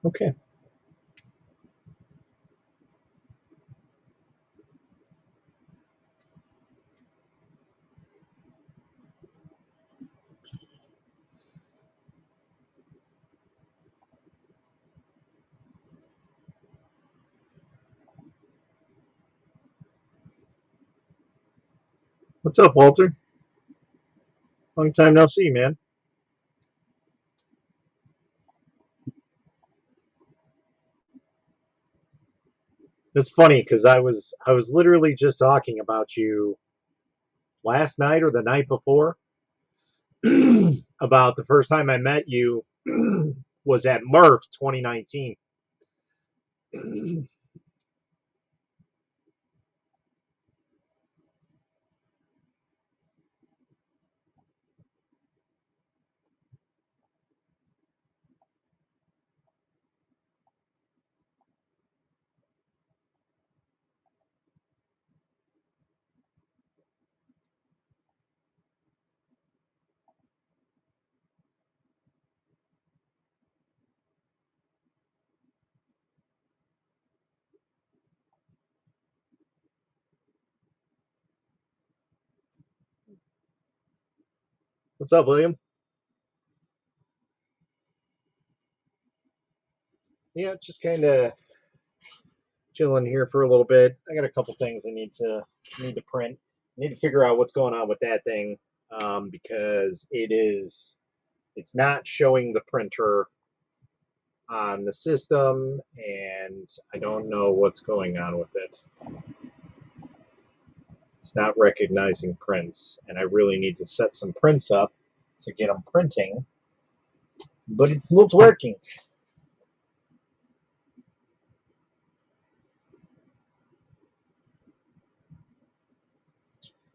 Okay. What's up, Walter? Long time no see, man. It's funny because I was literally just talking about you last night or the night before about the first time I met you was at Murph 2019. What's up, William? Yeah, just kind of chilling here for a little bit. I got a couple things I need to print. I need to figure out what's going on with that thing because it's not showing the printer on the system, and I don't know what's going on with it. It's not recognizing prints, and I really need to set some prints up to get them printing, but it's not working.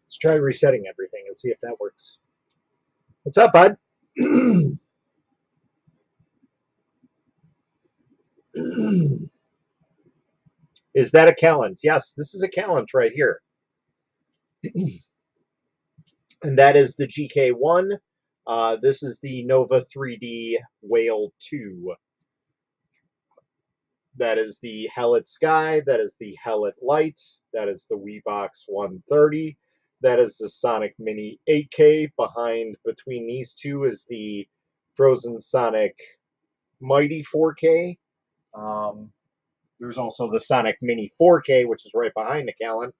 Let's try resetting everything and see if that works. What's up, bud? Is that a calendar? Yes, this is a calendar right here. And that is the GK1. This is the Nova 3D Whale 2. That is the Hellet Sky. That is the Hellet Light. That is the WeBox 130. That is the Sonic Mini 8K. Between these two is the Frozen Sonic Mighty 4K. There's also the Sonic Mini 4K, which is right behind the Callan.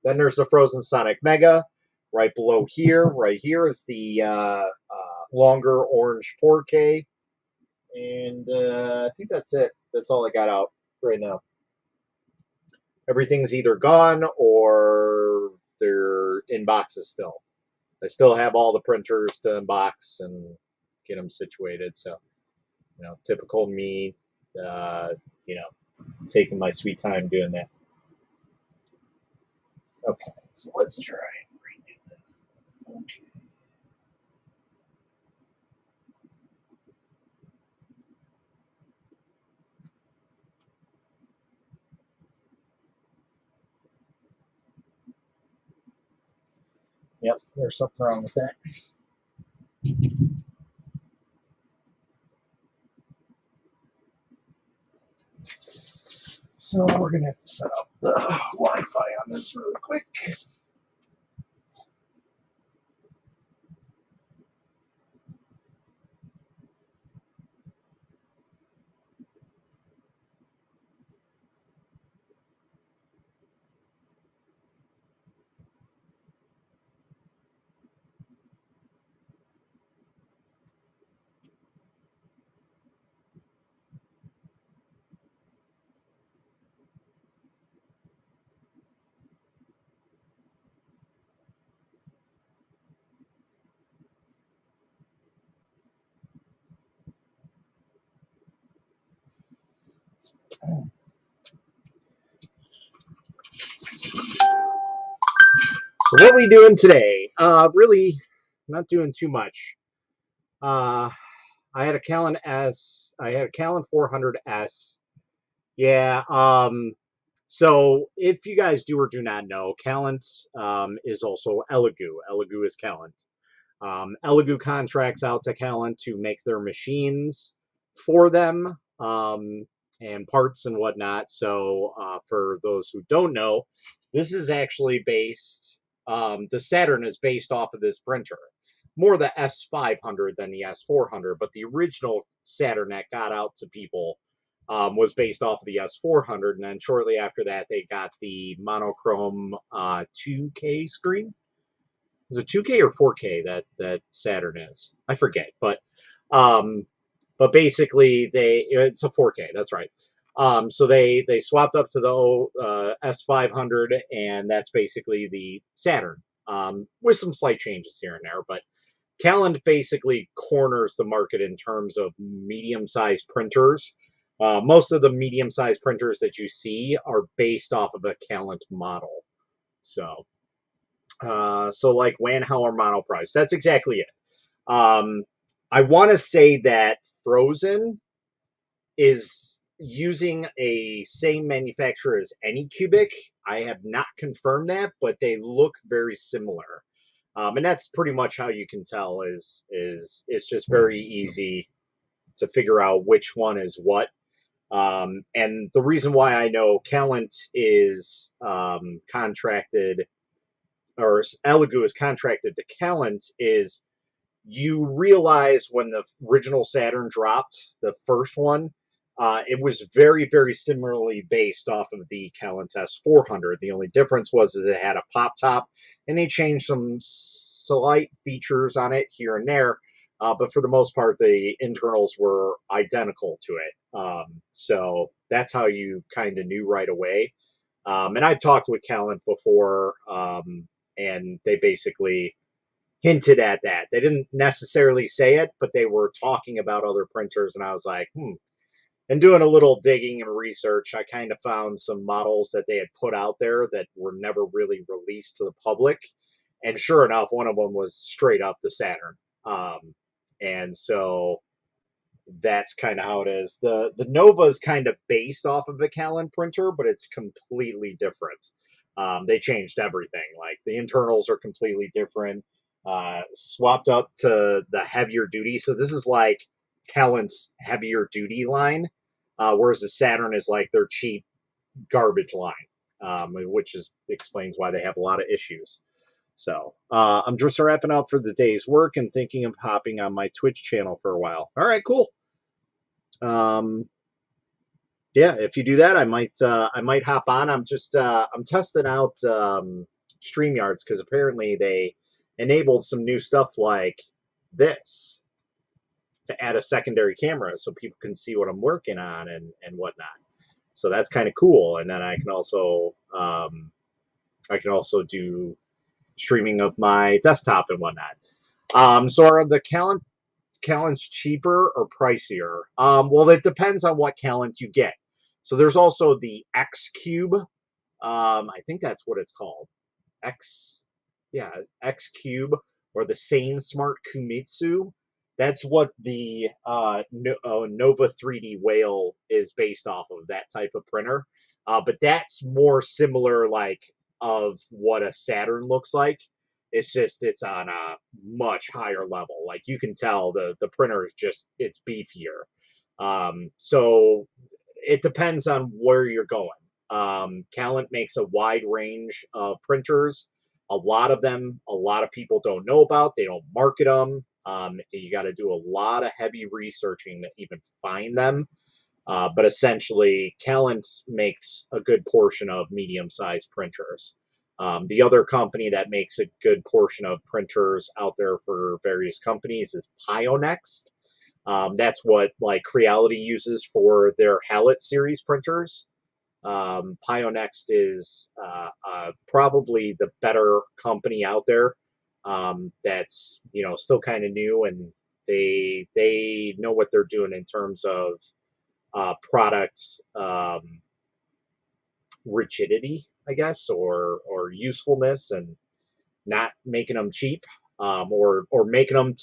Then there's the Frozen Sonic Mega. Right below here, right here is the longer orange 4K. And I think that's it. That's all I got out right now. Everything's either gone or they're in boxes still. I still have all the printers to unbox and get them situated. So, typical me, uh, you know, taking my sweet time doing that. Okay, so let's try and redo this. Okay. Yep, there's something wrong with that. So we're gonna have to set up the Wi-Fi on this really quick. So what are we doing today? Really, not doing too much. Uh, I had a Callan S. I had a Callan 400S. Yeah. So if you guys do or do not know, Callan is also Elegoo. Elegoo is Callan. Elegoo contracts out to Callan to make their machines for them. and parts and whatnot. So for those who don't know, this is actually based. The Saturn is based off of this printer, more the S500 than the S400, but the original Saturn that got out to people was based off of the S400, and then shortly after that, they got the monochrome 2K screen. Is it 2K or 4K that Saturn is? I forget, um, but basically it's a 4K. That's right. So they swapped up to the S500, and that's basically the Saturn, with some slight changes here and there. But Calland basically corners the market in terms of medium-sized printers. Most of the medium-sized printers that you see are based off of a Calland model. So like Wanhauer monoprice, that's exactly it. I want to say that Frozen is using a same manufacturer as Anycubic. I have not confirmed that, but they look very similar. And that's pretty much how you can tell is it's just very easy to figure out which one is what. And the reason why I know Callant is contracted, or Elegoo is contracted to Callant, is you realize when the original Saturn dropped, the first one, it was very, very similarly based off of the Callant S400. The only difference was is it had a pop top, and they changed some slight features on it here and there. But for the most part, the internals were identical to it. So that's how you kind of knew right away. And I've talked with Callant before, and they basically hinted at that. They didn't necessarily say it, but they were talking about other printers, and I was like, And doing a little digging and research, I kind of found some models that they had put out there that were never really released to the public. And sure enough, one of them was straight up the Saturn. And so that's kind of how it is. The Nova is kind of based off of a Calland printer, but it's completely different. They changed everything. Like the internals are completely different. Swapped up to the heavier duty. So this is like Calland's heavier duty line, whereas the Saturn is like their cheap garbage line, which explains why they have a lot of issues. So I'm just wrapping up for the day's work and thinking of hopping on my Twitch channel for a while. All right, cool. Yeah, if you do that, I might hop on. I'm testing out StreamYards because apparently they enabled some new stuff like this to add a secondary camera so people can see what I'm working on and whatnot. So that's kind of cool. And then I can also do streaming of my desktop and whatnot. So are the Callant's cheaper or pricier? Well, it depends on what Callant you get. So there's also the X Cube. I think that's what it's called. X Cube, or the Sane Smart Kumitsu. That's what the Nova 3D Whale is based off of, that type of printer. But that's more similar, like, of what a Saturn looks like. It's just, it's on a much higher level. Like, you can tell the printer is just, it's beefier. So it depends on where you're going. Callant makes a wide range of printers. A lot of them, a lot of people don't know about. They don't market them. You got to do a lot of heavy researching to even find them. But essentially, Callant makes a good portion of medium-sized printers. The other company that makes a good portion of printers out there for various companies is Pionext. That's what like Creality uses for their Hallett series printers. Pionext is probably the better company out there. That's still kind of new, and they know what they're doing in terms of products rigidity, I guess, or usefulness, and not making them cheap, or making them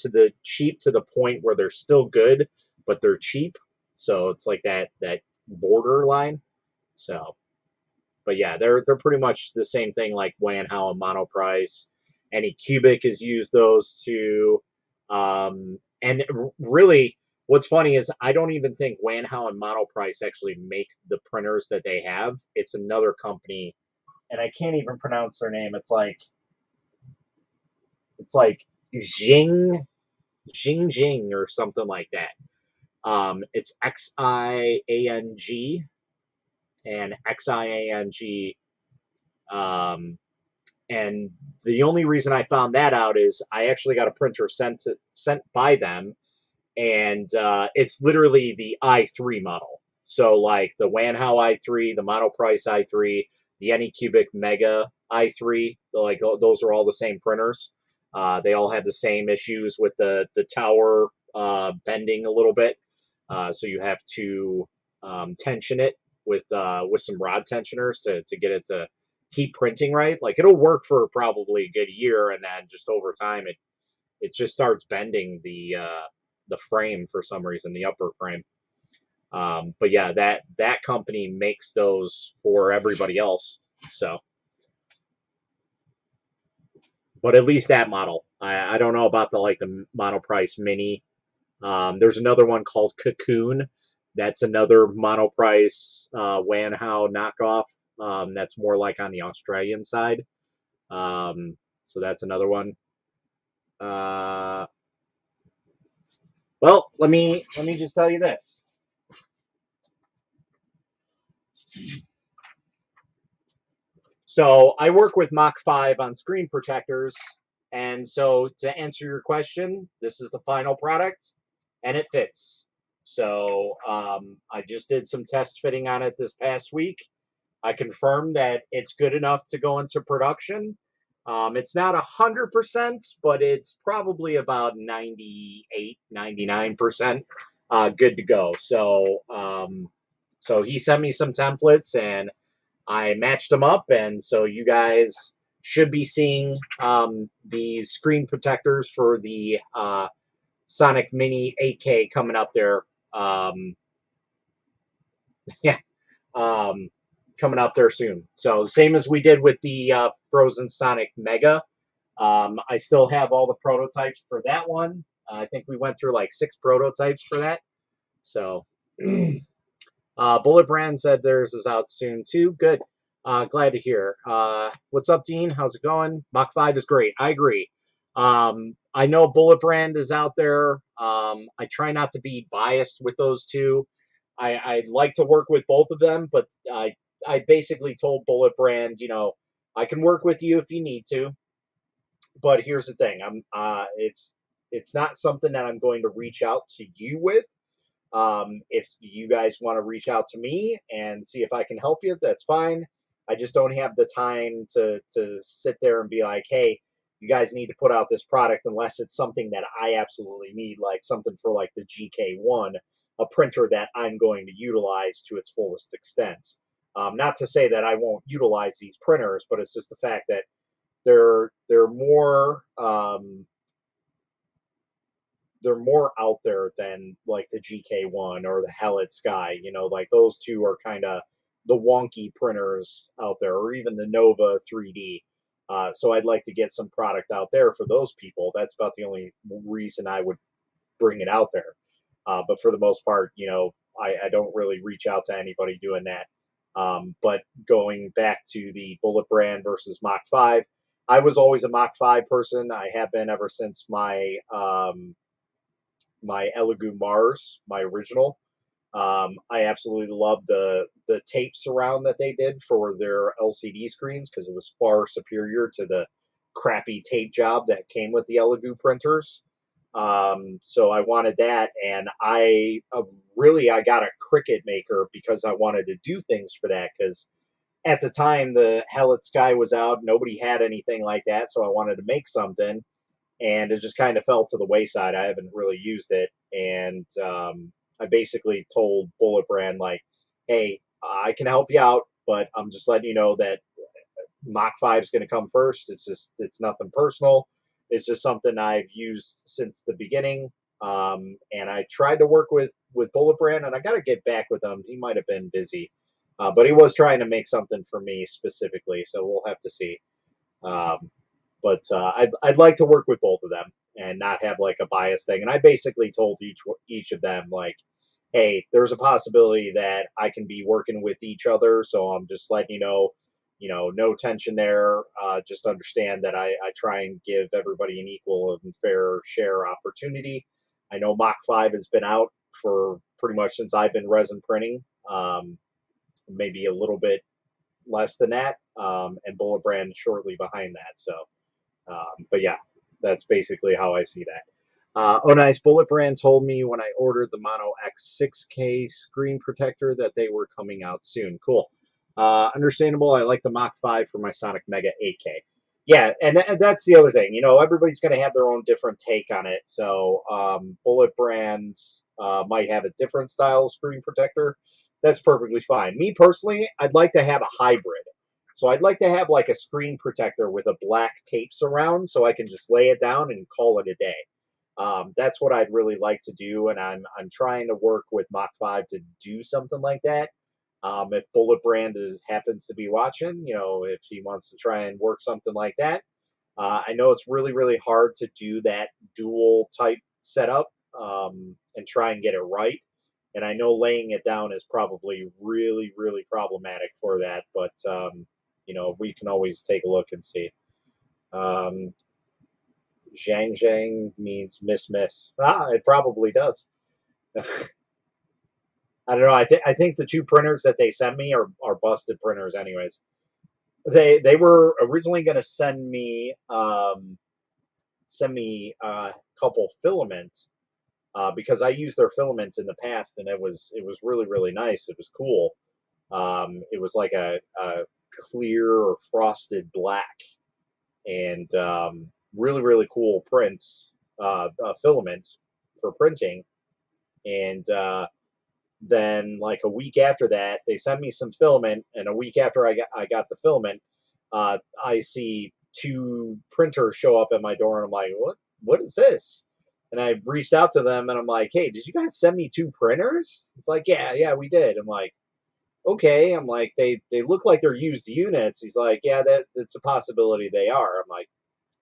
cheap to the point where they're still good, but they're cheap. So it's like that borderline. So, but yeah, they're pretty much the same thing like Wanhao and Monoprice. Anycubic has used those too. And really, What's funny is I don't even think Wanhao and Monoprice actually make the printers that they have. It's another company, and I can't even pronounce their name. It's like Jing or something like that. It's Xiang and Xiang. Um, and the only reason I found that out is I actually got a printer sent by them, and it's literally the i3 model. So like the Wanhao i3, the Monoprice i3, the Anycubic Mega i3, like those are all the same printers. They all have the same issues with the tower bending a little bit, so you have to tension it with some rod tensioners to get it to keep printing right. Like it'll work for probably a good year, and then just over time it just starts bending the frame for some reason, the upper frame. But yeah, that company makes those for everybody else. So, but at least that model. I don't know about the Monoprice Mini. There's another one called Cocoon. That's another Monoprice Wanhao knockoff. That's more like on the Australian side. So that's another one. Uh, well, let me just tell you this. So I work with Mach 5 on screen protectors. And so to answer your question, this is the final product and it fits. So I just did some test fitting on it this past week. I confirmed that it's good enough to go into production. It's not 100%, but it's probably about 98, 99% good to go. So he sent me some templates and I matched them up, and so you guys should be seeing these screen protectors for the Sonic Mini 8K coming up there. Yeah, um, coming up there soon. So the same as we did with the Frozen Sonic Mega. I still have all the prototypes for that one. I think we went through like 6 prototypes for that. So Bullet Brand said theirs is out soon too. Good. Glad to hear. What's up, Dean? How's it going? Mach 5 is great. I agree. I know Bullet Brand is out there. I try not to be biased with those two. I like to work with both of them, but I basically told Bullet Brand, I can work with you if you need to. But here's the thing. It's not something that I'm going to reach out to you with. If you guys want to reach out to me and see if I can help you, that's fine. I just don't have the time to sit there and be like, hey, you guys need to put out this product unless it's something that I absolutely need, like something for like the GK1, a printer that I'm going to utilize to its fullest extent. Not to say that I won't utilize these printers, but it's just the fact that they're more they're more out there than like the GK1 or the Hellet Sky. Like those two are kind of the wonky printers out there, or even the Nova 3D. So I'd like to get some product out there for those people. That's about the only reason I would bring it out there. But for the most part, I don't really reach out to anybody doing that. But going back to the Bullet Brand versus Mach 5, I was always a Mach 5 person. I have been ever since my Elegoo Mars, my original. I absolutely love the tape surround that they did for their LCD screens because it was far superior to the crappy tape job that came with the Elegoo printers. So I wanted that, and I got a Cricut maker because I wanted to do things for that because at the time the Hellet Sky was out, nobody had anything like that, so I wanted to make something and it just kind of fell to the wayside. I haven't really used it, and I basically told Bullet Brand like, "Hey, I can help you out, but I'm just letting you know that Mach 5 is going to come first. It's nothing personal. It's just something I've used since the beginning." And I tried to work with Bullet Brand, and I got to get back with him. He might have been busy, but he was trying to make something for me specifically. So we'll have to see. Um, but I'd like to work with both of them. and not have like a bias thing. And I basically told each of them like, hey, there's a possibility that I can be working with each other, so I'm just letting you know, no tension there. Just understand that I try and give everybody an equal and fair share opportunity. I know Mach 5 has been out for pretty much since I've been resin printing, maybe a little bit less than that, and Bullet Brand shortly behind that. So, but yeah, that's basically how I see that. Oh, nice. Bullet Brand told me when I ordered the Mono X 6K screen protector that they were coming out soon. Cool. Understandable. I like the Mach 5 for my Sonic Mega 8K. Yeah, and that's the other thing. You know, everybody's going to have their own different take on it. So, Bullet Brand might have a different style of screen protector. That's perfectly fine. Me personally, I'd like to have a hybrid. So I'd like to have like a screen protector with a black tape surround so I can just lay it down and call it a day. That's what I'd really like to do, and I'm trying to work with Mach 5 to do something like that. If Bullet Brand happens to be watching, you know, if he wants to try and work something like that, I know it's really hard to do that dual type setup and try and get it right. And I know laying it down is probably really problematic for that, but you know, we can always take a look and see. Um, Zhang Zhang means miss. Ah, it probably does. I don't know. I think the two printers that they sent me are busted printers, anyways. They were originally going to send me a couple filaments because I used their filaments in the past, and it was really nice. It was cool. It was like a clear or frosted black, and really cool print filament for printing. And then like a week after that, they sent me some filament, and a week after I got the filament, I see two printers show up at my door, and I'm like, what is this? And I reached out to them, and I'm like, hey, did you guys send me two printers? It's like, yeah, we did. I'm like, okay. I'm like, they look like they're used units. He's like, yeah, that's a possibility they are. I'm like,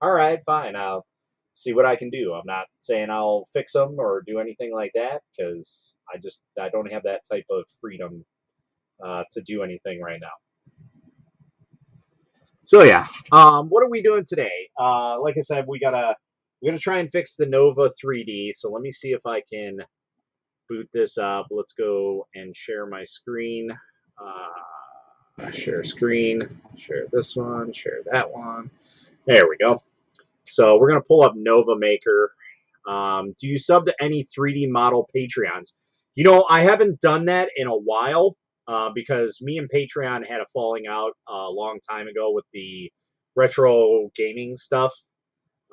all right, fine. I'll see what I can do. I'm not saying I'll fix them or do anything like that because I don't have that type of freedom to do anything right now. So yeah, what are we doing today? Like I said, we're gonna try and fix the Nova 3D. So let me see if I can boot this up. Let's go and share my screen. Share screen. Share this one. Share that one. There we go. So we're going to pull up Nova Maker. Do you sub to any 3D model Patreons? You know, I haven't done that in a while because me and Patreon had a falling out a long time ago with the retro gaming stuff.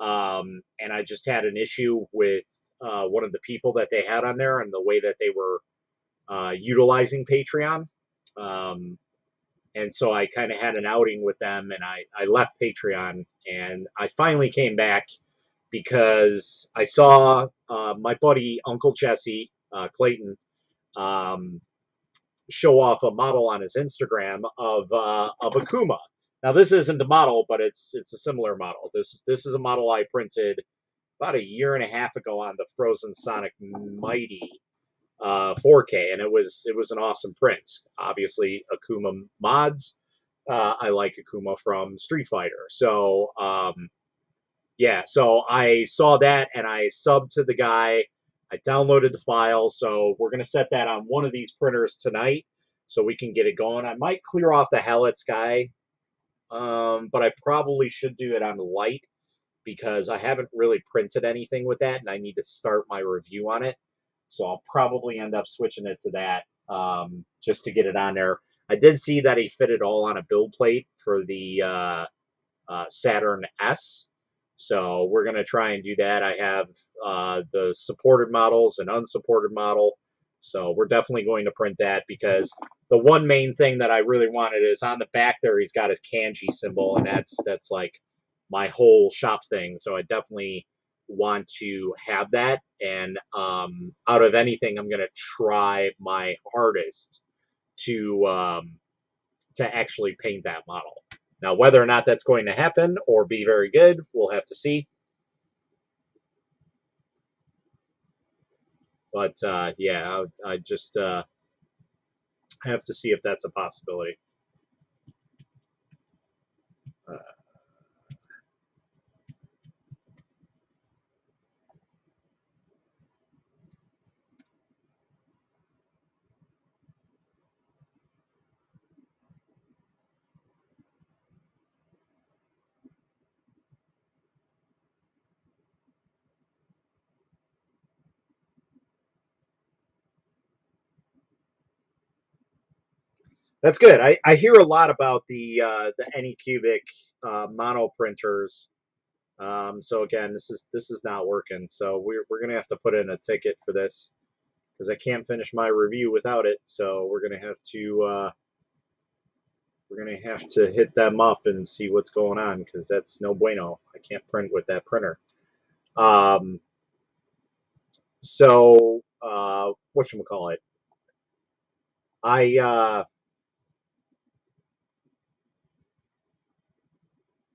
And I just had an issue with one of the people that they had on there and the way that they were utilizing Patreon. And so I kind of had an outing with them, and I left Patreon, and I finally came back because I saw my buddy Uncle Jesse Clayton show off a model on his Instagram of Akuma. Now this isn't a model, but it's a similar model. This is a model I printed about a year and a half ago on the Frozen Sonic Mighty 4K, and it was an awesome print. Obviously, Akuma mods. I like Akuma from Street Fighter, so yeah. So I saw that and I subbed to the guy. I downloaded the file, so we're gonna set that on one of these printers tonight, so we can get it going. I might clear off the Hellet Sky, but I probably should do it on light because I haven't really printed anything with that, and I need to start my review on it. So I'll probably end up switching it to that just to get it on there. I did see that he fit it all on a build plate for the Saturn S. So we're going to try and do that. I have the supported models and unsupported model. So we're definitely going to print that because the one main thing that I really wanted is on the back there, he's got his kanji symbol, and that's like my whole shop thing. So I definitely want to have that, and out of anything I'm going to try my hardest to actually paint that model. Now whether or not that's going to happen or be very good, we'll have to see. But yeah, I just have to see if that's a possibility. Uh, that's good. I hear a lot about the Anycubic mono printers. So again, this is not working. So we're gonna have to put in a ticket for this because I can't finish my review without it. So we're gonna have to hit them up and see what's going on because that's no bueno. I can't print with that printer. Um, so whatchamacallit? I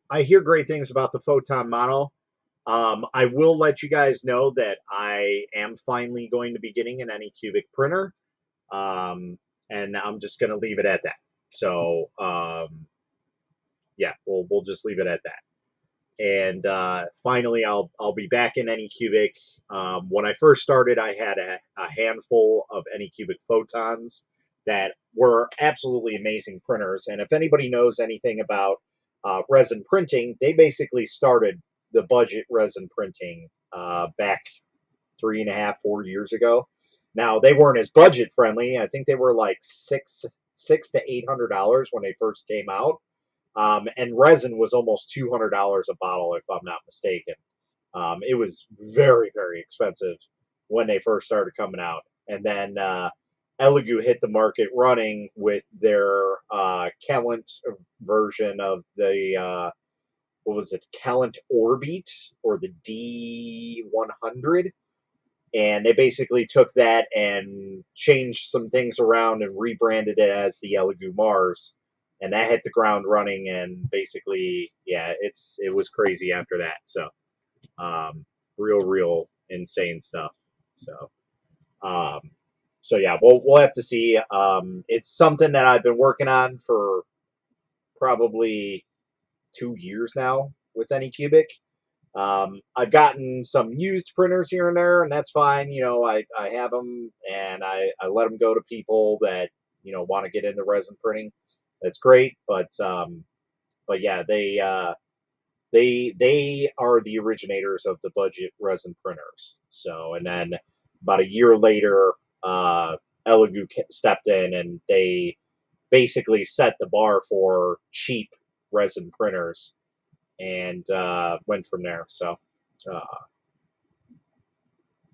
I hear great things about the Photon Mono. I will let you guys know that I am finally going to be getting an Anycubic printer, and I'm just going to leave it at that. So yeah, we'll just leave it at that. And finally, I'll be back in Anycubic. When I first started, I had a handful of Anycubic photons that were absolutely amazing printers. And if anybody knows anything about resin printing, they basically started the budget resin printing back 3.5, 4 years ago. Now they weren't as budget friendly. I think they were like six to $800 when they first came out, and resin was almost $200 a bottle, if I'm not mistaken. It was very, very expensive when they first started coming out. And then Elegoo hit the market running with their Calent version of the, what was it, Calent Orbit or the D100. And they basically took that and changed some things around and rebranded it as the Elegoo Mars, and that hit the ground running. And basically, yeah, it was crazy after that. So, real insane stuff. So, um, so yeah, we'll have to see. It's something that I've been working on for probably 2 years now with Anycubic. I've gotten some used printers here and there, and that's fine. I have them and I let them go to people that want to get into resin printing. That's great, but yeah, they are the originators of the budget resin printers. So, and then about a year later, Elegoo stepped in and they basically set the bar for cheap resin printers and went from there. So. Uh,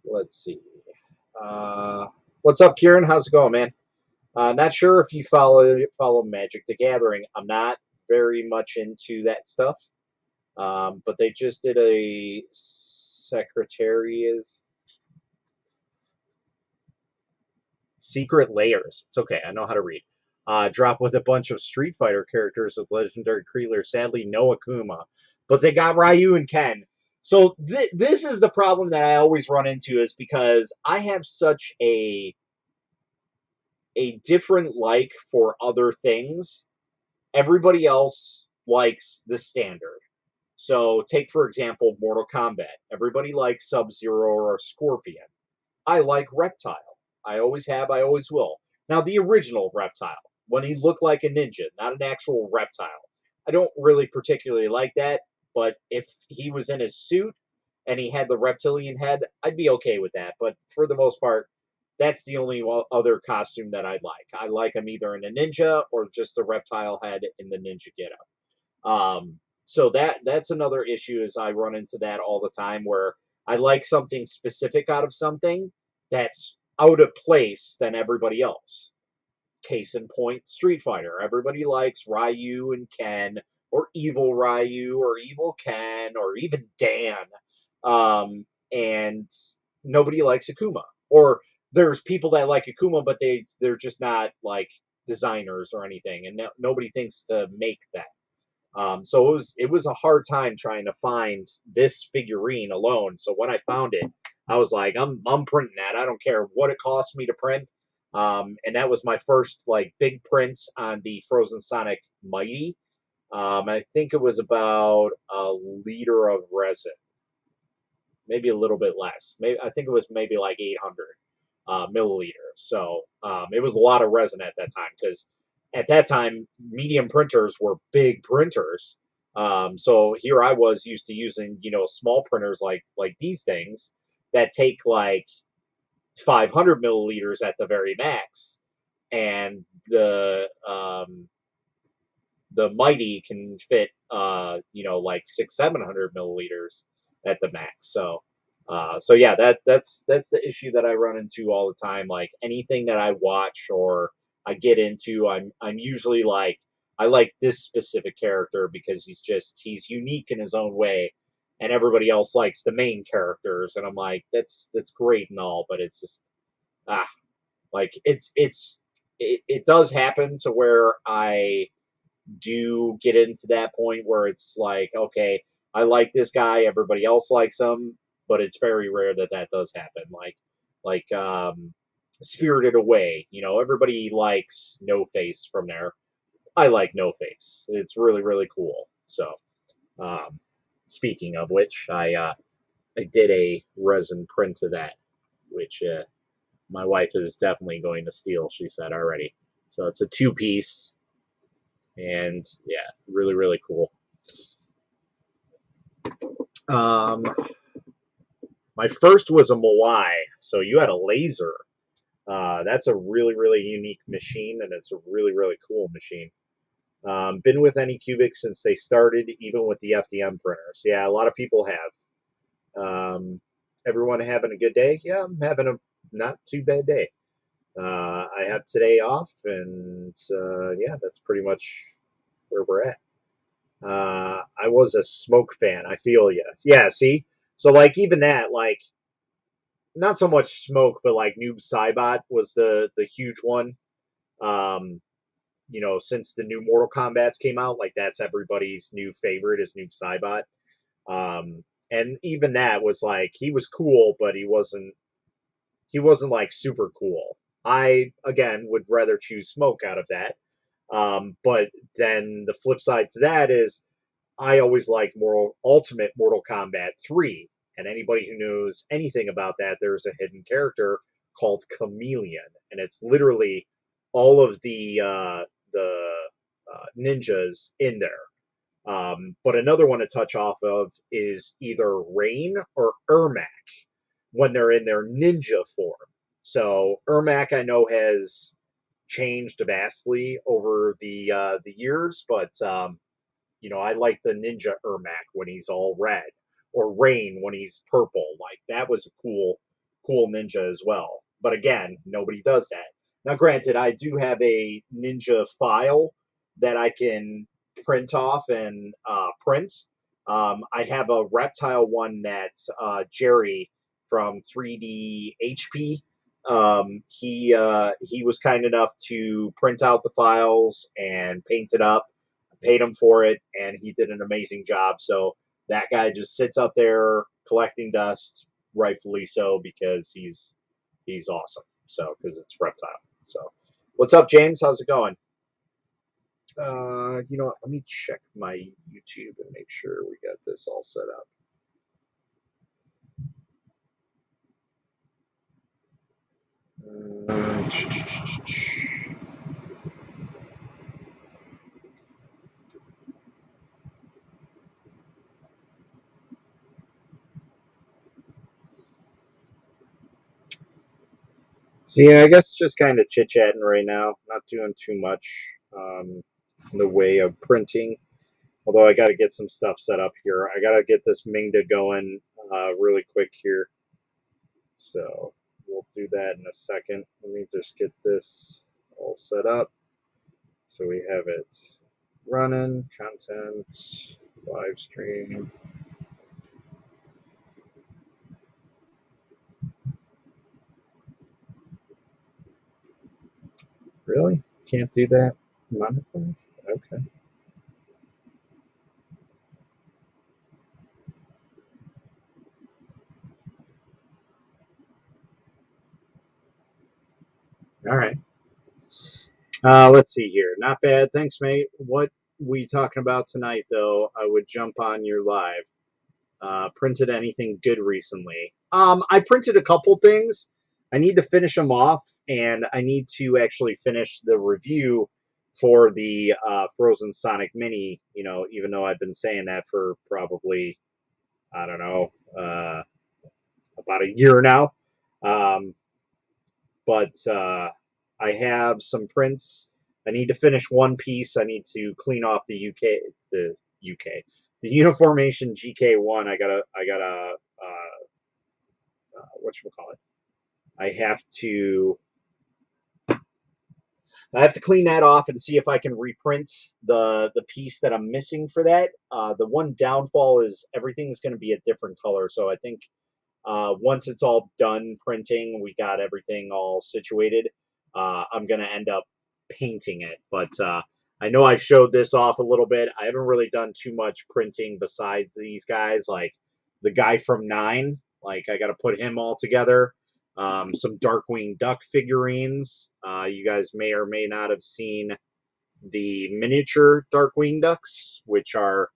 let's see. Uh, what's up, Kieran? How's it going, man? Not sure if you follow Magic the Gathering. I'm not very much into that stuff, but they just did a Secretary's Secret Layers. It's okay. I know how to read. Drop with a bunch of Street Fighter characters with legendary Creeler. Sadly, no Akuma, but they got Ryu and Ken. So this is the problem that I always run into, is because I have such a different like for other things. Everybody else likes the standard. So take for example Mortal Kombat. Everybody likes Sub-Zero or Scorpion. I like Reptile. I always have, I always will. Now the original Reptile, when he looked like a ninja, not an actual reptile. I don't really particularly like that, but if he was in his suit and he had the reptilian head, I'd be okay with that. But for the most part, that's the only other costume that I like. I like him either in a ninja or just the reptile head in the ninja getup. So that's another issue, is I run into that all the time where I like something specific out of something that's out of place than everybody else. Case in point, Street Fighter. Everybody likes Ryu and Ken, or Evil Ryu, or Evil Ken, or even Dan. And nobody likes Akuma. Or there's people that like Akuma, but they're just not like designers or anything, and nobody thinks to make that. So it was a hard time trying to find this figurine alone. So when I found it, I was like, I'm printing that. I don't care what it costs me to print. And that was my first like big print on the Frozen Sonic Mighty. I think it was about a liter of resin, maybe a little bit less. Maybe I think it was maybe like 800 milliliters. So it was a lot of resin at that time because at that time medium printers were big printers. So here I was used to using small printers like these things that take like 500 milliliters at the very max, and the Mighty can fit, like 600-700 milliliters at the max. So yeah, that's the issue that I run into all the time. Like anything that I watch or I get into, I'm usually like, I like this specific character because he's unique in his own way, and everybody else likes the main characters, and I'm like, that's great and all, but it's just ah, like it does happen to where I do get into that point where it's like, okay, I like this guy, everybody else likes him, but it's very rare that that does happen. Like Spirited Away, everybody likes No Face from there. I like No Face. It's really really cool. So, um, speaking of which, I did a resin print of that, which my wife is definitely going to steal. She said already. So it's a two-piece, and yeah, really really cool. Um, my first was a Moai, so you had a laser. That's a really really unique machine, and it's a really really cool machine. Been with Anycubic since they started, even with the FDM printers. Yeah, a lot of people have. Everyone having a good day? Yeah, I'm having a not too bad day. I have today off, and yeah, that's pretty much where we're at. I was a Smoke fan. I feel you. Yeah, see? So, like, even that, like, not so much Smoke, but like Noob Saibot was the huge one. Um, since the new Mortal Kombat's came out, like, that's everybody's new favorite is Noob Saibot. And even that was like, he was cool, but he wasn't like super cool. I, again, would rather choose Smoke out of that. But then the flip side to that is I always liked Ultimate Mortal Kombat 3. And anybody who knows anything about that, there's a hidden character called Chameleon, and it's literally all of the ninjas in there. But another one to touch off of is either Rain or Ermac when they're in their ninja form. So Ermac, I know, has changed vastly over the years, but I like the Ninja Ermac when he's all red, or Rain when he's purple. Like that was a cool ninja as well. But again, nobody does that. Now, granted, I do have a ninja file that I can print off and print. I have a reptile one that Jerry from 3D HP. He was kind enough to print out the files and paint it up. Paid him for it, and he did an amazing job. So that guy just sits up there collecting dust, rightfully so, because he's awesome. So because it's reptile. So what's up, James? How's it going? You know what? Let me check my YouTube and make sure we got this all set up. Uh, so yeah, I guess just kind of chit chatting right now. Not doing too much in the way of printing. Although I got to get some stuff set up here. I got to get this Mingda going really quick here. So we'll do that in a second. Let me just get this all set up. So we have it running, content, live stream. Really? Can't do that? Monetized? Okay. All right. Let's see here. Not bad. Thanks, mate. What we talking about tonight, though? I would jump on your live. Printed anything good recently? I printed a couple things. I need to finish them off, and I need to actually finish the review for the Frozen Sonic Mini. You know, even though I've been saying that for probably, I don't know, about a year now. Um, but I have some prints. I need to finish one piece. I need to clean off the the Uniformation GK1. Whatchamacallit. I have to I have to clean that off and see if I can reprint the piece that I'm missing for that. The one downfall is everything's going to be a different color, so I think once it's all done printing, we got everything all situated. I'm gonna end up painting it, but I know I've showed this off a little bit. I haven't really done too much printing besides these guys, like the guy from Nine. Like I got to put him all together. Some Darkwing Duck figurines. You guys may or may not have seen the miniature Darkwing Ducks, which are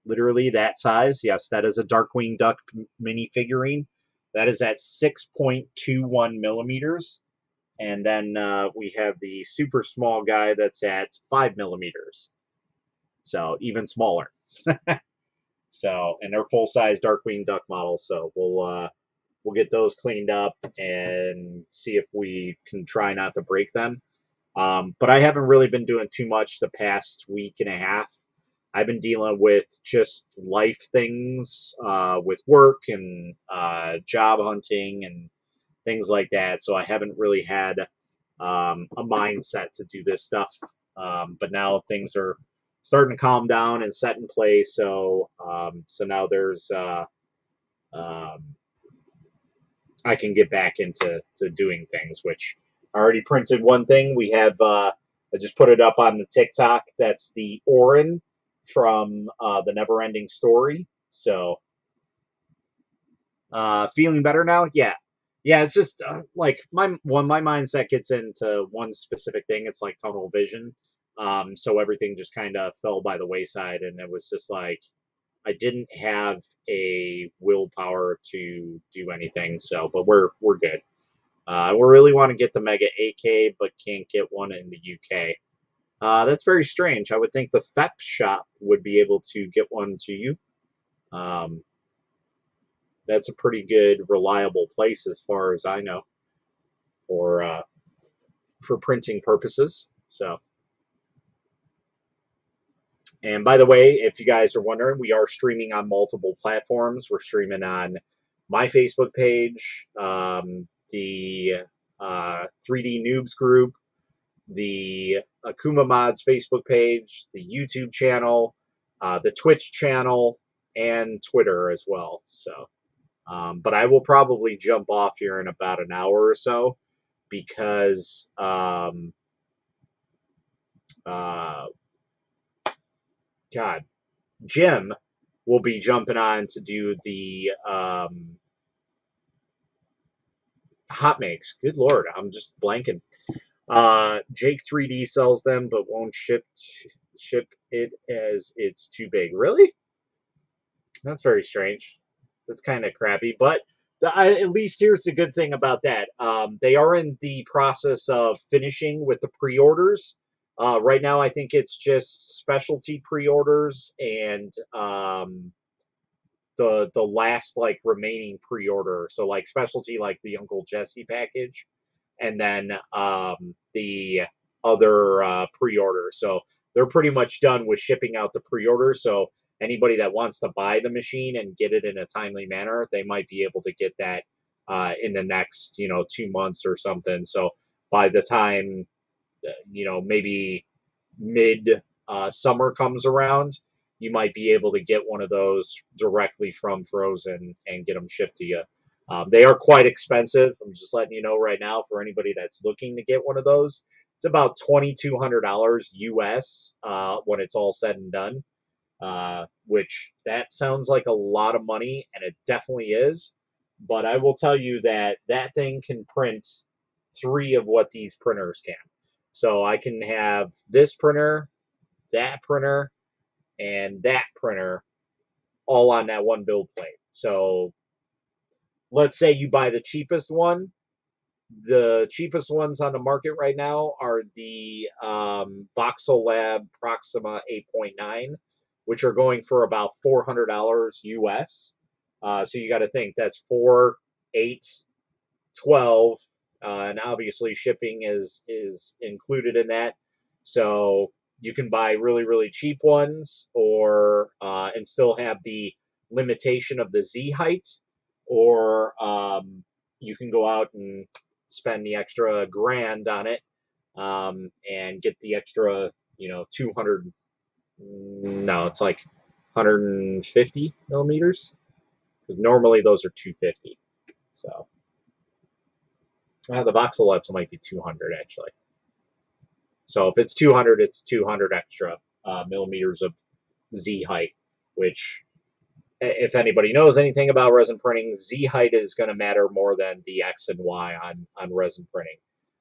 literally that size. Yes, that is a Darkwing Duck mini figurine. That is at 6.21 millimeters. And then we have the super small guy that's at 5 millimeters. So even smaller. So, and they're full size Darkwing Duck models. So we'll get those cleaned up and see if we can try not to break them. But I haven't really been doing too much the past week and a half. I've been dealing with just life things with work and job hunting and things like that. So I haven't really had a mindset to do this stuff. But now things are starting to calm down and set in place. So now there's um, I can get back into doing things, which I already printed one thing. We have I just put it up on the TikTok. That's the Orin from the Neverending Story. So feeling better now? Yeah. Yeah, it's just like when my mindset gets into one specific thing, it's like tunnel vision. So everything just kind of fell by the wayside, and it was just like I didn't have a willpower to do anything. So, but we're good. We really want to get the Mega 8K, but can't get one in the UK. That's very strange. I would think the FEP shop would be able to get one to you. Um, that's a pretty good, reliable place as far as I know for printing purposes. So, and by the way, if you guys are wondering, we are streaming on multiple platforms. We're streaming on my Facebook page, the 3D Noobs group, the Akuma Mods Facebook page, the YouTube channel, the Twitch channel, and Twitter as well. So, but I will probably jump off here in about an hour or so because uh, God, Jim will be jumping on to do the hot makes. Good lord, I'm just blanking. Jake 3D sells them, but won't ship it as it's too big. Really? That's very strange. That's kind of crappy, but at least here's the good thing about that. They are in the process of finishing with the pre-orders. Right now, I think it's just specialty pre-orders and the last like remaining pre-order. So like specialty, like the Uncle Jesse package, and then the other pre-order. So they're pretty much done with shipping out the pre-order. So anybody that wants to buy the machine and get it in a timely manner, they might be able to get that in the next 2 months or something. So by the time maybe mid summer comes around, you might be able to get one of those directly from Frozen and get them shipped to you. They are quite expensive. I'm just letting you know right now for anybody that's looking to get one of those. It's about $2,200 US when it's all said and done, which that sounds like a lot of money, and it definitely is. But I will tell you that that thing can print 3 of what these printers can. So I can have this printer, that printer, and that printer all on that one build plate. So let's say you buy the cheapest one. The cheapest ones on the market right now are the Voxel Lab Proxima 8.9, which are going for about $400 US. So you got to think that's 4, 8, 12, and obviously shipping is included in that. So you can buy really cheap ones, or and still have the limitation of the Z height, or you can go out and spend the extra grand on it, and get the extra 200. No, it's like 150 millimeters, because normally those are 250. So the voxel labs might be 200 actually. So if it's 200, it's 200 extra millimeters of Z height, which, if anybody knows anything about resin printing, Z height is going to matter more than the X and Y on resin printing.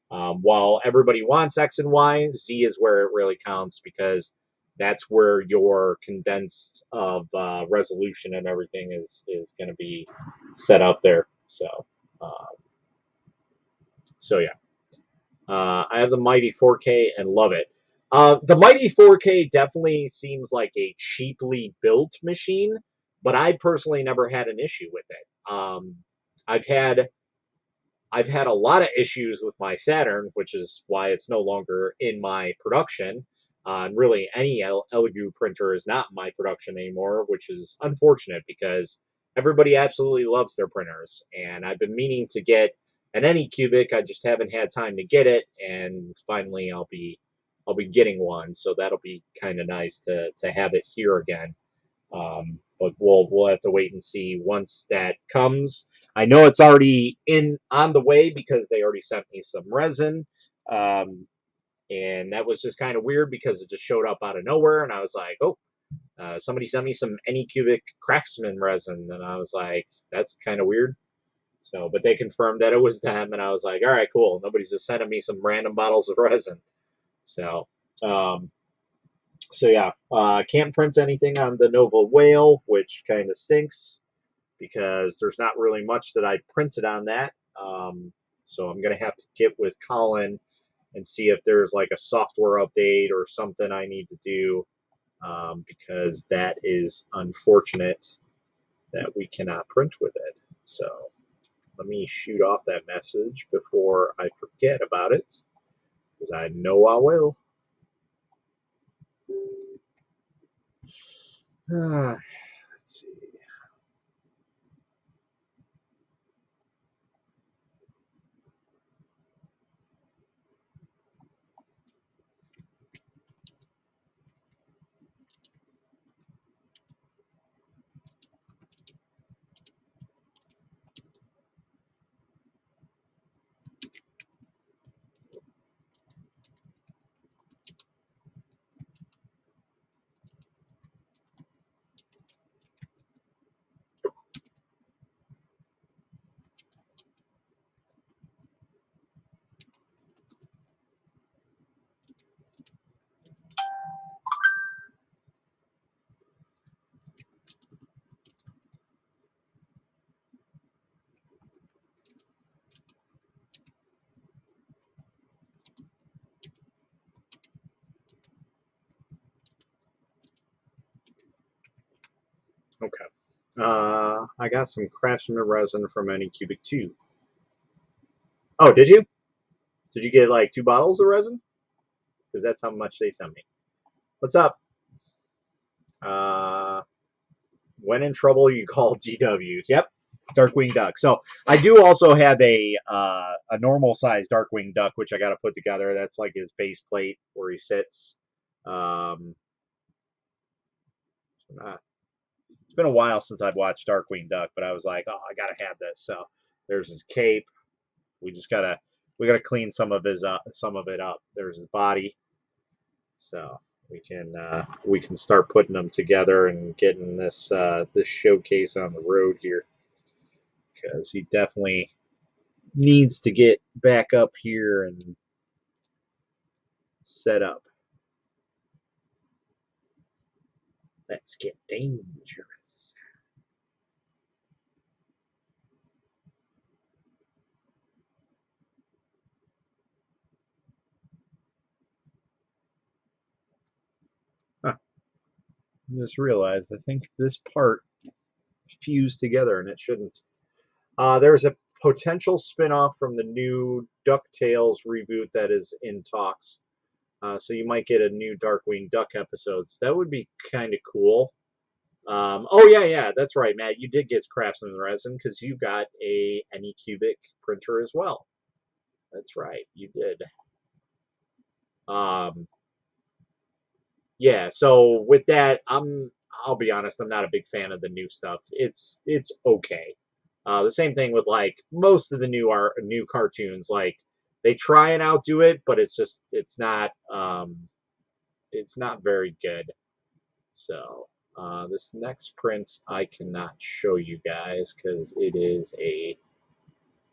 While everybody wants X and Y, Z is where it really counts, because that's where your condensed of resolution and everything is going to be set up there. So yeah. I have the Mighty 4K and love it. The Mighty 4K definitely seems like a cheaply built machine, but I personally never had an issue with it. I've had a lot of issues with my Saturn, which is why it's no longer in my production. And really, any Elegoo printer is not in my production anymore, which is unfortunate, because everybody absolutely loves their printers. And I've been meaning to get an Anycubic. I just haven't had time to get it, and finally I'll be getting one. So that'll be kind of nice to have it here again. But we'll have to wait and see once that comes. I know it's already on the way, because they already sent me some resin, and that was just kind of weird because it just showed up out of nowhere, and I was like, oh, somebody sent me some Anycubic Craftsman resin, and I was like, that's kind of weird. So, but they confirmed that it was them, and I was like, all right, cool. Nobody's just sending me some random bottles of resin. So, yeah, can't print anything on the Nova Whale, which kind of stinks, because there's not really much that I printed on that. So I'm going to have to get with Colin and see if there's like a software update or something I need to do, because that is unfortunate that we cannot print with it. So let me shoot off that message before I forget about it, because I know I will. Let's see. Okay. I got some Craftsman resin from Anycubic too. Oh, did you? Did you get like 2 bottles of resin? Because that's how much they sent me. What's up? When in trouble, you call DW. Yep, Darkwing Duck. So I do also have a normal size Darkwing Duck, which I got to put together. That's like his base plate where he sits. It's been a while since I've watched Darkwing Duck, but I was like, oh, I gotta have this. So there's his cape. We gotta clean some of it up. There's his body. So we can start putting them together and getting this showcase on the road here, because he definitely needs to get back up here and set up. Let's get dangerous. Huh. I just realized I think this part fused together and it shouldn't. There's a potential spin-off from the new Ducktales reboot that is in talks. So you might get a new Darkwing Duck episodes. That would be kind of cool. Oh yeah, that's right, Matt. You did get Craftsman Resin because you got a Anycubic printer as well. That's right, you did. Um, yeah. So with that, I'll be honest. I'm not a big fan of the new stuff. It's okay. The same thing with like most of the new cartoons. Like they try and outdo it, but it's not very good. So this next print I cannot show you guys because it is a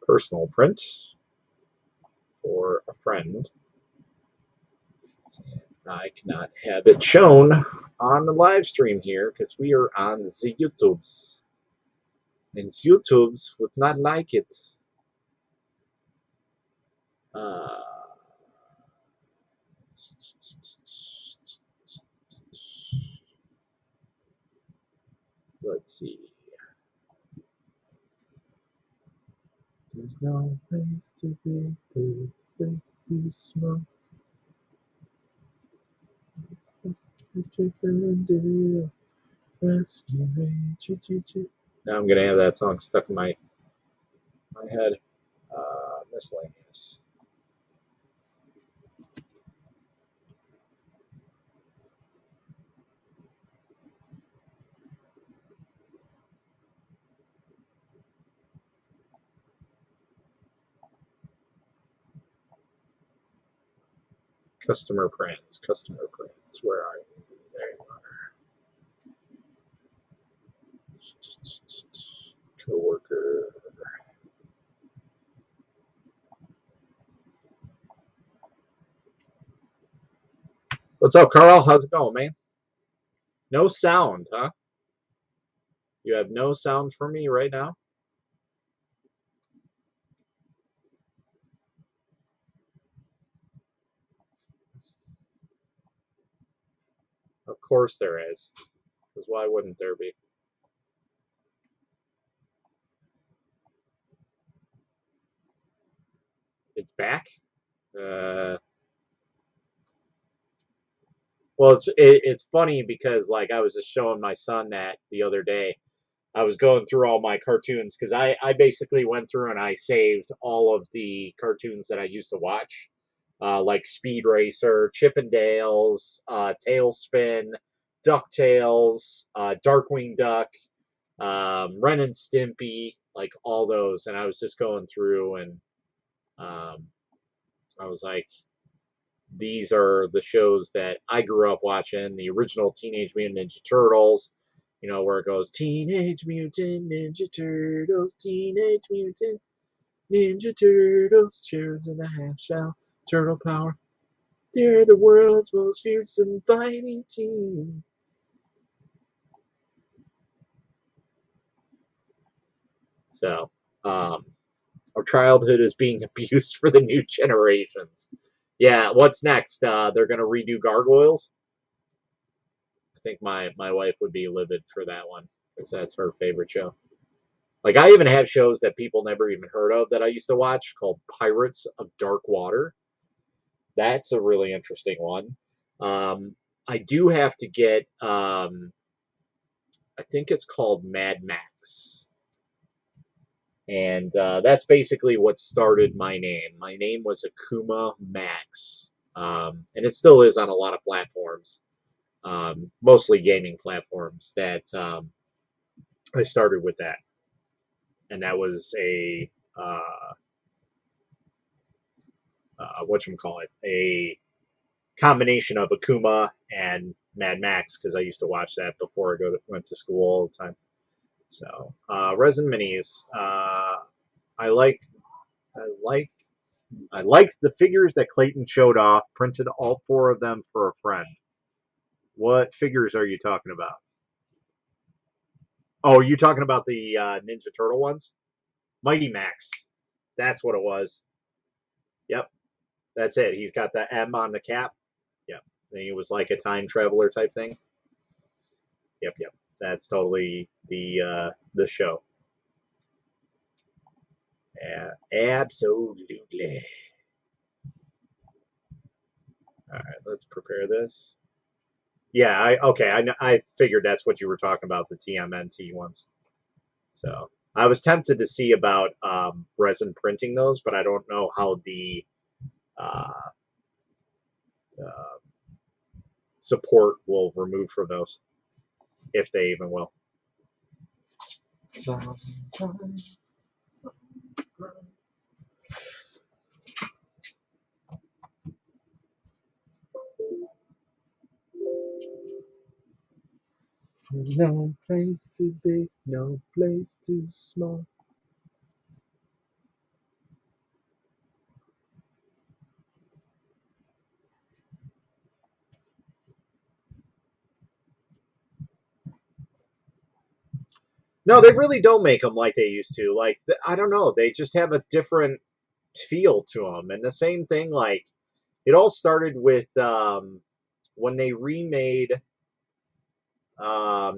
personal print for a friend. I cannot have it shown on the live stream here because we are on the YouTubes. And YouTubes would not like it. Uh, let's see. There's no place to be, to place to smoke. Now I'm gonna have that song stuck in my head. Miscellaneous. Customer prints. Where are you? There you are. Coworker. What's up, Carl? How's it going, man? No sound, huh? You have no sound for me right now? Of course there is. Because why wouldn't there be? It's back? Well, it's funny because like I was just showing my son that the other day. I was going through all my cartoons because I basically went through and I saved all of the cartoons that I used to watch, like Speed Racer, Chippendales, Tailspin, Ducktales, Darkwing Duck, Ren and Stimpy, like all those. And I was just going through and um, I was like, these are the shows that I grew up watching. The original Teenage Mutant Ninja Turtles, you know, where it goes Teenage Mutant Ninja Turtles, Teenage Mutant Ninja Turtles, cheers in a half shell, turtle power. They're the world's most fearsome fighting team. So, our childhood is being abused for the new generations. Yeah, what's next? They're gonna redo Gargoyles. I think my wife would be livid for that one because that's her favorite show. Like I even have shows that people never even heard of that I used to watch called Pirates of Dark Water. That's a really interesting one. I do have to get. I think it's called Mad Max, and that's basically what started my name. My name was Akuma Max, and it still is on a lot of platforms, mostly gaming platforms. That I started with that, and that was a a combination of Akuma and Mad Max because I used to watch that before went to school all the time. So Resin Minis, I like I liked the figures that Clayton showed off. Printed all 4 of them for a friend. What figures are you talking about? Oh, are you talking about the Ninja Turtle ones? Mighty Max. That's what it was. Yep, that's it. He's got the M on the cap. Yep, and he was like a time traveler type thing. Yep, yep. That's totally the show. Yeah, absolutely. All right, let's prepare this. Yeah, I figured that's what you were talking about, the TMNT ones. So I was tempted to see about resin printing those, but I don't know how the uh, uh, support will remove for those, if they even will. Sometimes. No place too big, no place too small. No, they really don't make them like they used to. Like, I don't know, they just have a different feel to them. And the same thing, like, it all started with when they remade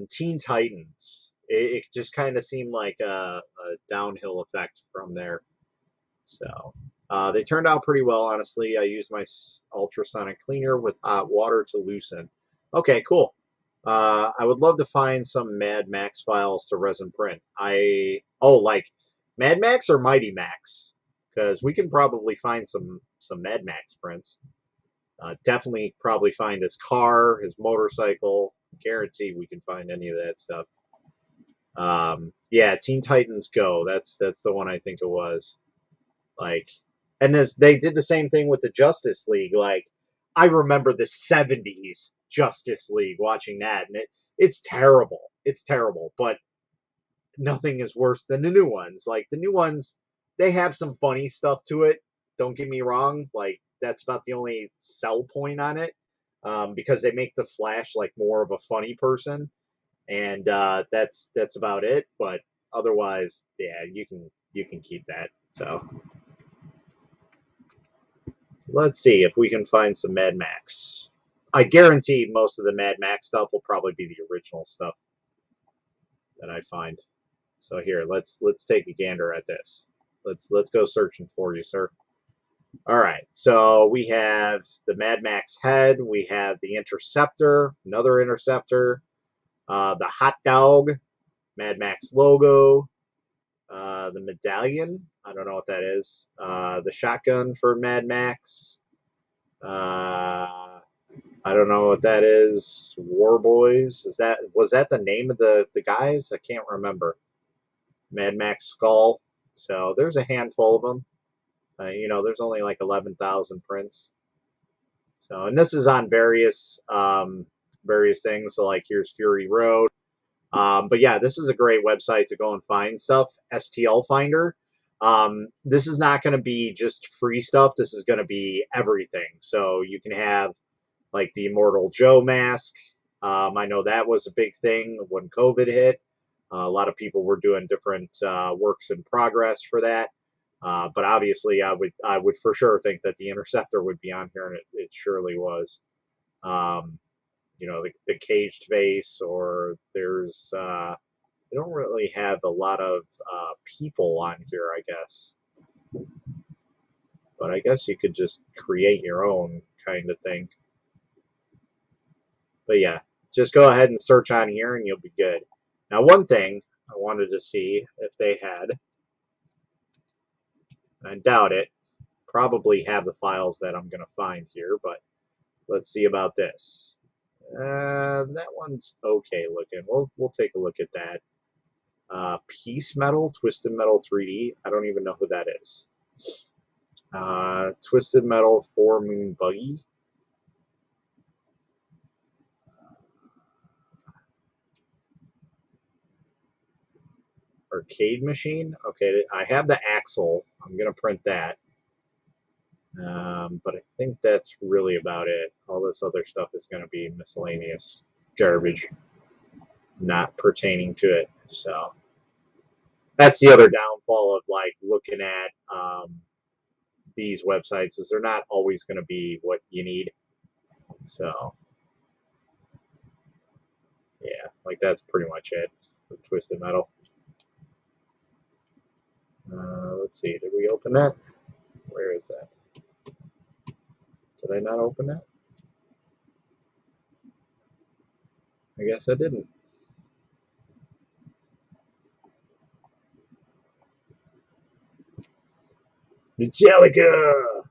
Teen Titans. It just kind of seemed like a downhill effect from there. So they turned out pretty well, honestly. I used my ultrasonic cleaner with hot water to loosen. Okay, cool. I would love to find some Mad Max files to resin print. Like Mad Max or Mighty Max, because we can probably find some Mad Max prints. Definitely probably find his car, his motorcycle. Guarantee we can find any of that stuff. Yeah, Teen Titans Go. That's the one I think it was. Like, and this they did the same thing with the Justice League. Like, I remember the '70s Justice League, watching that, and it's terrible. It's terrible, but nothing is worse than the new ones. Like the new ones, they have some funny stuff to it. Don't get me wrong. Like that's about the only sell point on it, because they make the Flash like more of a funny person, and that's about it. But otherwise, yeah, you can keep that. So let's see if we can find some Mad Max. I guarantee most of the Mad Max stuff will probably be the original stuff that I find. So here, let's take a gander at this. Let's go searching for you, sir. All right. So we have the Mad Max head. We have the Interceptor, another Interceptor, the hot dog, Mad Max logo, the medallion. I don't know what that is. The shotgun for Mad Max. I don't know what that is. War Boys. Was that the name of the guys? I can't remember. Mad Max Skull. So there's a handful of them. There's only like 11,000 prints. So, and this is on various things. So like here's Fury Road. But yeah, this is a great website to go and find stuff. STL Finder. This is not going to be just free stuff. This is going to be everything. So you can have like the Immortal Joe mask. I know that was a big thing when COVID hit. A lot of people were doing different works in progress for that. But obviously, I would for sure think that the Interceptor would be on here, and it surely was. Um, the caged face, or there's they don't really have a lot of people on here, I guess. But I guess you could just create your own kind of thing. But yeah, just go ahead and search on here and you'll be good. Now, one thing I wanted to see if they had, I doubt it, probably have the files that I'm going to find here, but let's see about this. That one's okay looking. We'll take a look at that. Piece Metal, Twisted Metal 3D. I don't even know who that is. Twisted Metal 4 Moon Buggy. arcade machine. Okay, I have the axle. I'm gonna print that. But I think that's really about it. All this other stuff is gonna be miscellaneous garbage, not pertaining to it. So that's the other downfall of like looking at these websites is they're not always going to be what you need. So yeah, like that's pretty much it for Twisted Metal. Let's see, did we open that? Where is that? Did I not open that? I guess I didn't. Metallica!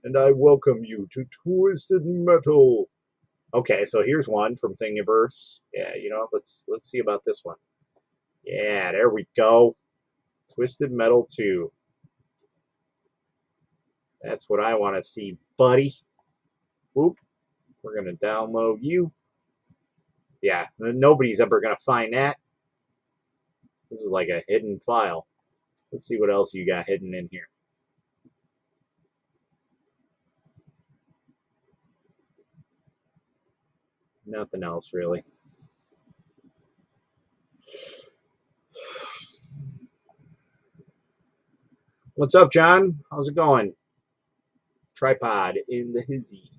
And I welcome you to Twisted Metal. Okay, so here's one from Thingiverse. Yeah, you know, let's see about this one. Yeah, there we go. Twisted Metal 2. That's what I want to see, buddy. Whoop. We're going to download you. Yeah, nobody's ever going to find that. This is like a hidden file. Let's see what else you got hidden in here. Nothing else, really. What's up, John? How's it going? Tripod in the hizzy.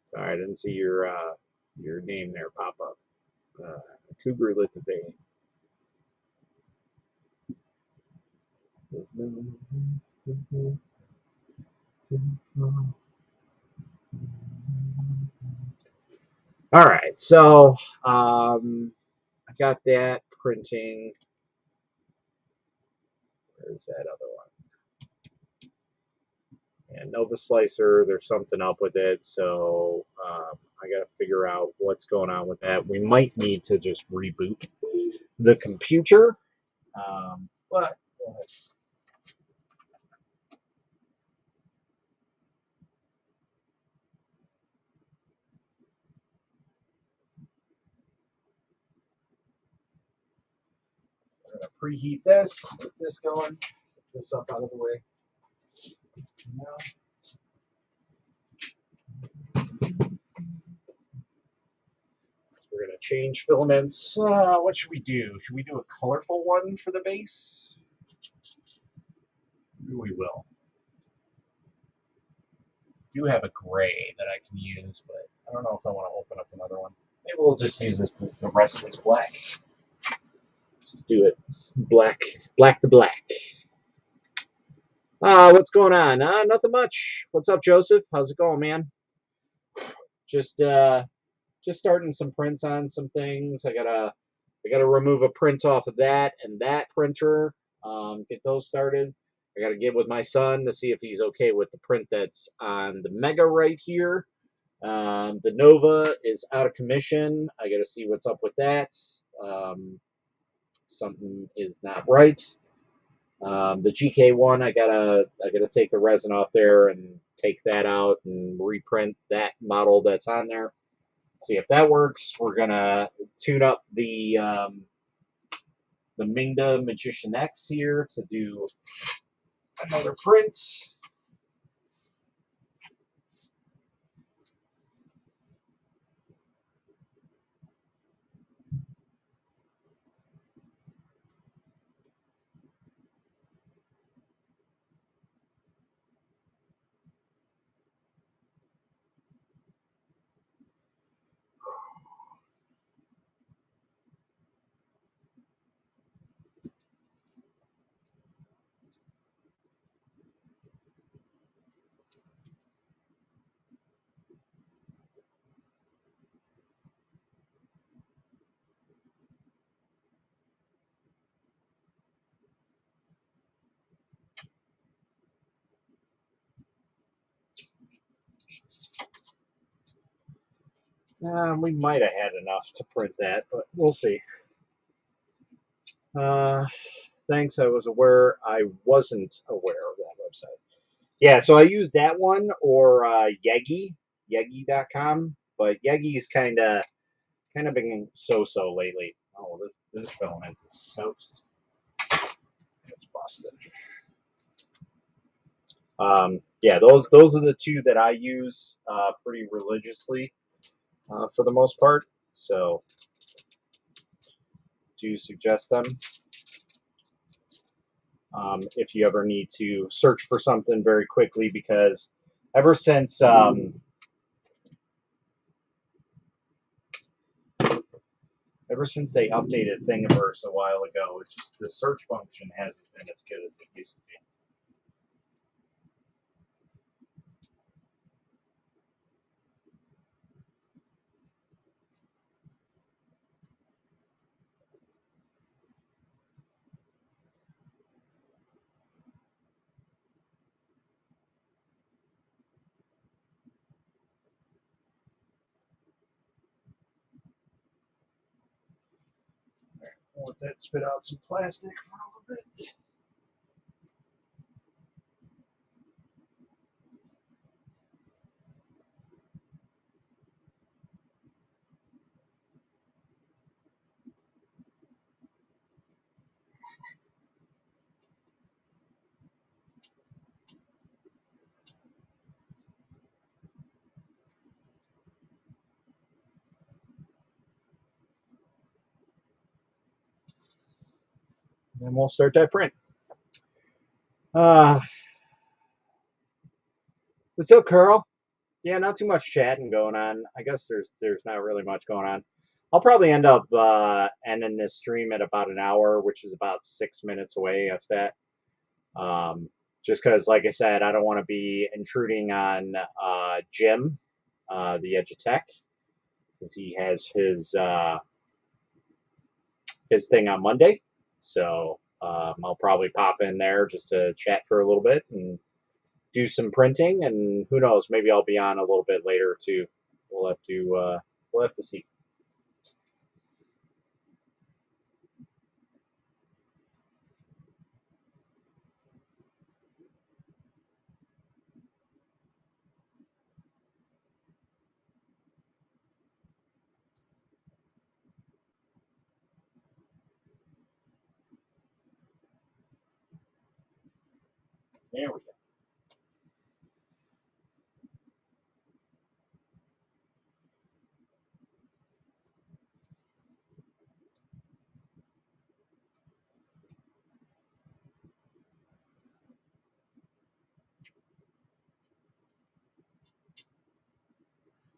Sorry, I didn't see your name there pop up. Cougar lit the bay. All right, so I got that printing. Where's that other one? And Nova Slicer, there's something up with it, so I got to figure out what's going on with that. We might need to just reboot the computer, but we're going to preheat this, get this going, get this up out of the way. Now, we're going to change filaments. What should we do? Should we do a colorful one for the base? We will. Do have a gray that I can use, but I don't know if I want to open up another one. Maybe we'll just use this. The rest of this black. Just do it black to black. What's going on? Nothing much. What's up, Joseph? How's it going, man? Just starting some prints on some things. I gotta remove a print off of that and that printer. Get those started. I gotta get with my son to see if he's okay with the print that's on the Mega right here. The Nova is out of commission. I gotta see what's up with that. Something is not right. The GK one, I gotta take the resin off there and take that out and reprint that model that's on there. See if that works. We're gonna tune up the Mingda Magician X here to do another print. We might have had enough to print that, but we'll see. Thanks. I wasn't aware of that website. Yeah, so I use that one or Yegi.com, but Yegi's kind of been so-so lately. Oh, This filament is toast. It's busted. Yeah, those are the two that I use pretty religiously for the most part. So do suggest them if you ever need to search for something very quickly, because ever since they updated Thingiverse a while ago, it's just, the search function hasn't been as good as it used to be. I'll let that spit out some plastic for a little bit. And we'll start that print. What's up, Carl? Yeah, not too much chatting going on. I guess there's not really much going on. I'll probably end up ending this stream at about an hour, which is about 6 minutes away, if that. Just because, like I said, I don't want to be intruding on Jim, the Edge of Tech, because he has his thing on Monday. So I'll probably pop in there just to chat for a little bit and do some printing, and who knows, maybe I'll be on a little bit later too. We'll have to see. There we go.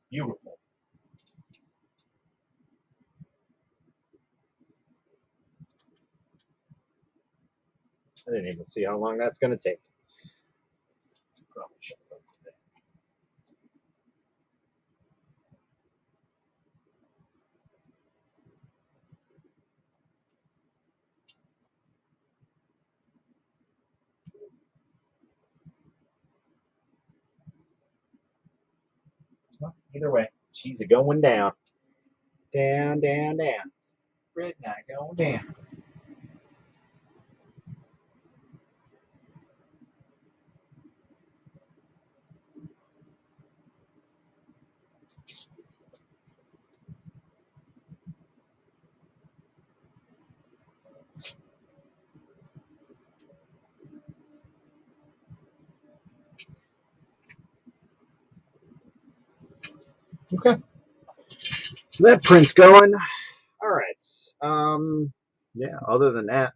Beautiful. I didn't even see how long that's going to take. Probably should have well, either way, she's going down. Down, down, down. Red not going down. Okay. So that print's going. All right. Yeah, other than that,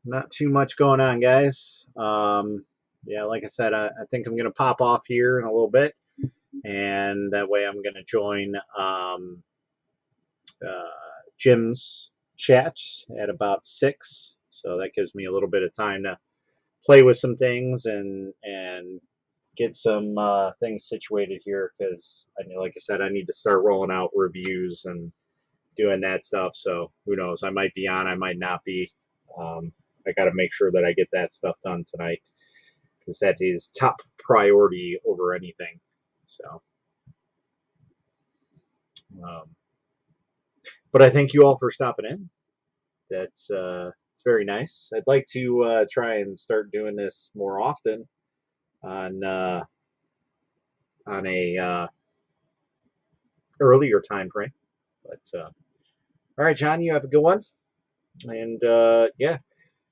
not too much going on, guys. Yeah, like I said, I think I'm going to pop off here in a little bit, and that way I'm going to join Jim's chat at about 6. So that gives me a little bit of time to play with some things and get some things situated here, because like I said, I need to start rolling out reviews and doing that stuff. So who knows? I might be on, I might not be. I got to make sure that I get that stuff done tonight, because that is top priority over anything. So, but I thank you all for stopping in. That's it's very nice. I'd like to try and start doing this more often on a earlier time frame, but All right, John, you have a good one. And yeah,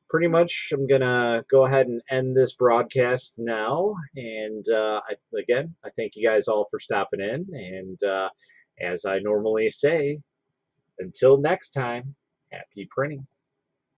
pretty much I'm going to go ahead and end this broadcast now. And again, I thank you guys all for stopping in. And as I normally say, until next time, happy printing.